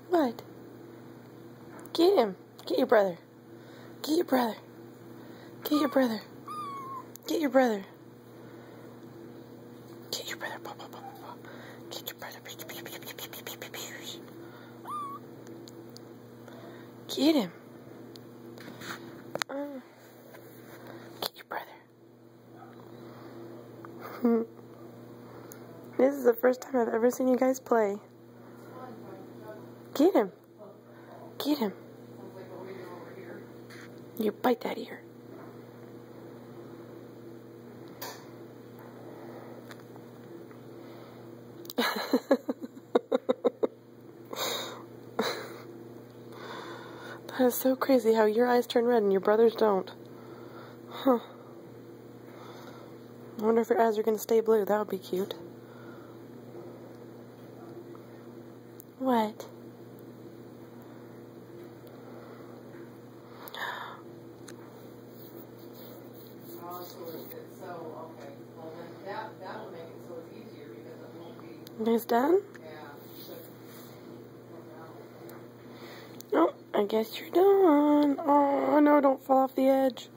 What? Get him. Get your brother. Get your brother. Get your brother. Get your brother. Get your brother. Get your brother. Get him. Get your brother. This is the first time I've ever seen you guys play. Get him. Get him. You bite that ear. That is so crazy how your eyes turn red and your brother's don't. Huh. I wonder if your eyes are going to stay blue. That would be cute. What? Okay. Well, then that will make it so it's easier because it won't be. It's done? Yeah. Oh, I guess you're done. Oh, no, don't fall off the edge.